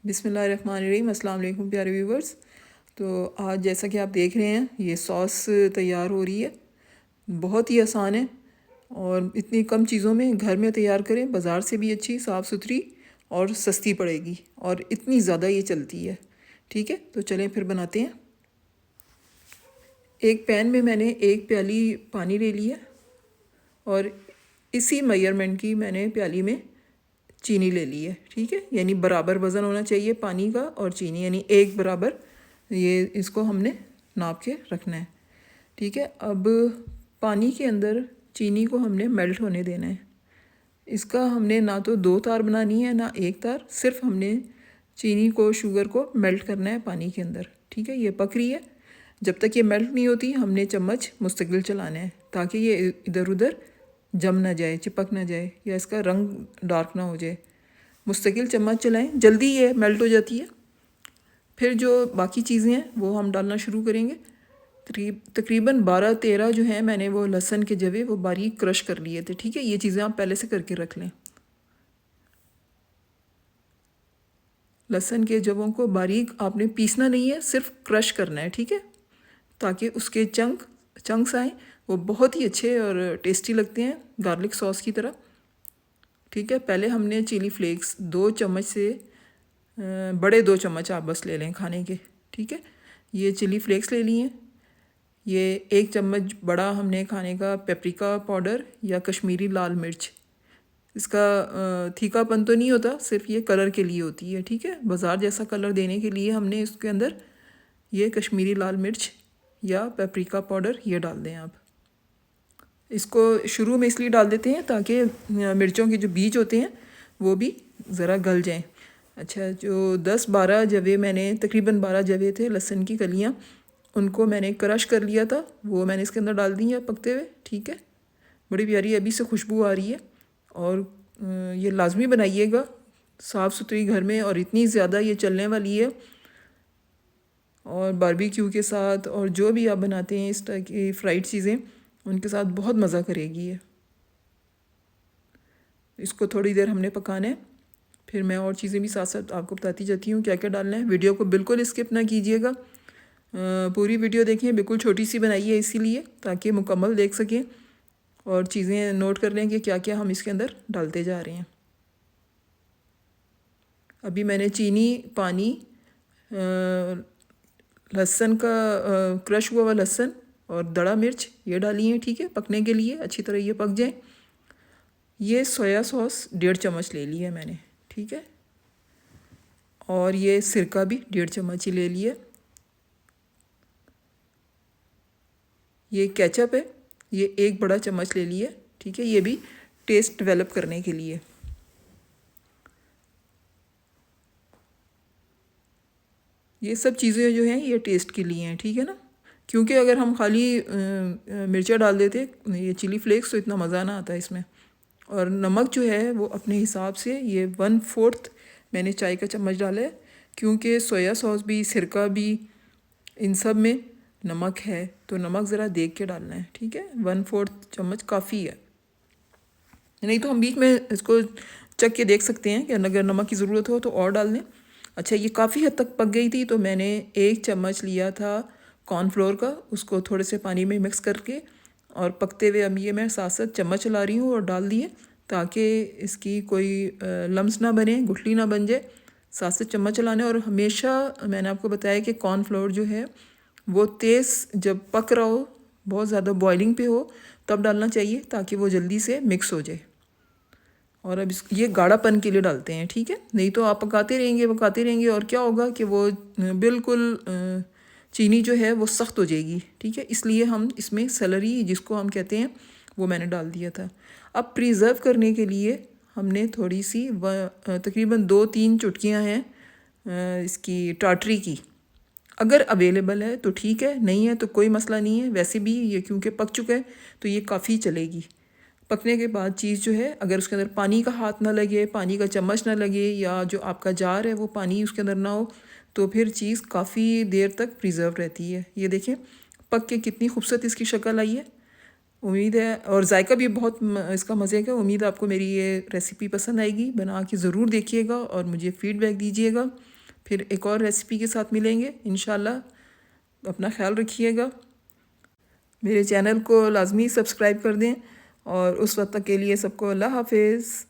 बिस्मिल्लाहिर्रहमानिर्रहीम। अस्सलाम वालेकुम प्यारे व्यूवर्स। तो आज जैसा कि आप देख रहे हैं ये सॉस तैयार हो रही है। बहुत ही आसान है और इतनी कम चीज़ों में घर में तैयार करें, बाज़ार से भी अच्छी, साफ़ सुथरी और सस्ती पड़ेगी और इतनी ज़्यादा ये चलती है। ठीक है, तो चलें फिर बनाते हैं। एक पैन में मैंने 1 प्याली पानी ले लिया और इसी मेजरमेंट की मैंने प्याली में चीनी ले ली है। ठीक है, यानी बराबर वज़न होना चाहिए पानी का और चीनी, यानी एक बराबर ये इसको हमने नाप के रखना है। ठीक है, अब पानी के अंदर चीनी को हमने मेल्ट होने देना है। इसका हमने ना तो 2 तार बनानी है ना 1 तार, सिर्फ हमने चीनी को, शुगर को मेल्ट करना है पानी के अंदर। ठीक है, ये पक रही है। जब तक ये मेल्ट नहीं होती हमने चम्मच मुस्तकिल चलाना है ताकि ये इधर उधर जम ना जाए, चिपक ना जाए या इसका रंग डार्क ना हो जाए। मुस्तकिल चम्मच चलाएं, जल्दी ये मेल्ट हो जाती है। फिर जो बाकी चीज़ें हैं वो हम डालना शुरू करेंगे। तकरीबन 12-13 जो हैं मैंने वो लहसुन के जवे वो बारीक क्रश कर लिए थे। ठीक है, ये चीज़ें आप पहले से करके रख लें। लहसुन के जवों को बारीक आपने पीसना नहीं है, सिर्फ क्रश करना है। ठीक है, ताकि उसके चंक्स आए, वो बहुत ही अच्छे और टेस्टी लगते हैं गार्लिक सॉस की तरह। ठीक है, पहले हमने चिली फ्लेक्स 2 चम्मच से बड़े 2 चम्मच आप बस ले लें खाने के। ठीक है, ये चिली फ्लेक्स ले लिए। ये 1 चम्मच बड़ा हमने खाने का पेपरिका पाउडर या कश्मीरी लाल मिर्च। इसका तीखापन तो नहीं होता, सिर्फ ये कलर के लिए होती है। ठीक है, बाज़ार जैसा कलर देने के लिए हमने इसके अंदर ये कश्मीरी लाल मिर्च या पेपरिका पाउडर ये डाल दें आप। इसको शुरू में इसलिए डाल देते हैं ताकि मिर्चों के जो बीज होते हैं वो भी ज़रा गल जाएं। अच्छा, जो 10-12 जवे मैंने, तकरीबन 12 जवे थे लहसुन की कलियाँ, उनको मैंने क्रश कर लिया था, वो मैंने इसके अंदर डाल दी है पकते हुए। ठीक है, बड़ी प्यारी अभी से खुशबू आ रही है। और ये लाजमी बनाइएगा साफ़ सुथरी घर में, और इतनी ज़्यादा ये चलने वाली है और बारबेक्यू के साथ और जो भी आप बनाते हैं इस तरह की फ्राइड चीज़ें, उनके साथ बहुत मज़ा करेगी ये। इसको थोड़ी देर हमने पकाना है, फिर मैं और चीज़ें भी साथ साथ आपको बताती जाती हूँ क्या क्या डालना है। वीडियो को बिल्कुल स्किप ना कीजिएगा, पूरी वीडियो देखें। बिल्कुल छोटी सी बनाई है इसीलिए ताकि मुकम्मल देख सकें और चीज़ें नोट कर लें कि क्या क्या हम इसके अंदर डालते जा रहे हैं। अभी मैंने चीनी, पानी, लहसुन का क्रश हुआ लहसुन और दड़ा मिर्च ये डाली हैं। ठीक है, पकने के लिए अच्छी तरह ये पक जाए। ये सोया सॉस 1.5 चम्मच ले ली है मैंने। ठीक है, और ये सिरका भी 1.5 चम्मच ही ले लिया। ये केचप है, ये 1 बड़ा चम्मच ले लिया। ठीक है, ये भी टेस्ट डेवलप करने के लिए। ये सब चीज़ें जो हैं ये टेस्ट के लिए हैं। ठीक है ना, क्योंकि अगर हम खाली मिर्चा डाल देते ये चिली फ्लेक्स तो इतना मज़ा ना आता इसमें। और नमक जो है वो अपने हिसाब से, ये 1/4 मैंने चाय का चम्मच डाला है, क्योंकि सोया सॉस भी, सिरका भी, इन सब में नमक है, तो नमक ज़रा देख के डालना है। ठीक है, 1/4 चम्मच काफ़ी है, नहीं तो हम बीच में इसको चख के देख सकते हैं कि अगर नमक की ज़रूरत हो तो और डाल दें। अच्छा, ये काफ़ी हद तक पक गई थी तो मैंने 1 चम्मच लिया था कॉर्नफ्लोर का, उसको थोड़े से पानी में मिक्स करके और पकते हुए अब ये मैं साथ साथ चम्मच चला रही हूँ और डाल दिए ताकि इसकी कोई लम्स ना बने, गुठली ना बन जाए। साथ साथ चम्मच चलाने, और हमेशा मैंने आपको बताया कि कॉर्नफ्लोर जो है वो तेज़ जब पक रहा हो, बहुत ज़्यादा बॉइलिंग पे हो, तब डालना चाहिए ताकि वो जल्दी से मिक्स हो जाए। और अब ये गाढ़ापन के लिए डालते हैं। ठीक है, नहीं तो आप पकाते रहेंगे और क्या होगा कि वो बिल्कुल चीनी जो है वो सख्त हो जाएगी। ठीक है, इसलिए हम इसमें सेलरी जिसको हम कहते हैं वो मैंने डाल दिया था। अब प्रिज़र्व करने के लिए हमने थोड़ी सी तकरीबन 2-3 चुटकियाँ हैं इसकी टाटरी की, अगर अवेलेबल है तो ठीक है, नहीं है तो कोई मसला नहीं है। वैसे भी ये क्योंकि पक चुका है तो ये काफ़ी चलेगी। पकने के बाद चीज़ जो है, अगर उसके अंदर पानी का हाथ ना लगे, पानी का चम्मच ना लगे, या जो आपका जार है वो पानी उसके अंदर ना हो, तो फिर चीज़ काफ़ी देर तक प्रिजर्व रहती है। ये देखें पक के कितनी खूबसूरत इसकी शक्ल आई है। उम्मीद है, और जायका भी बहुत इसका मज़े का। उम्मीद आपको मेरी ये रेसिपी पसंद आएगी, बना के ज़रूर देखिएगा और मुझे फ़ीडबैक दीजिएगा। फिर एक और रेसिपी के साथ मिलेंगे इंशाल्लाह। अपना ख्याल रखिएगा। मेरे चैनल को लाजमी सब्सक्राइब कर दें और उस वक्त तक के लिए सबको अल्लाह हाफिज़।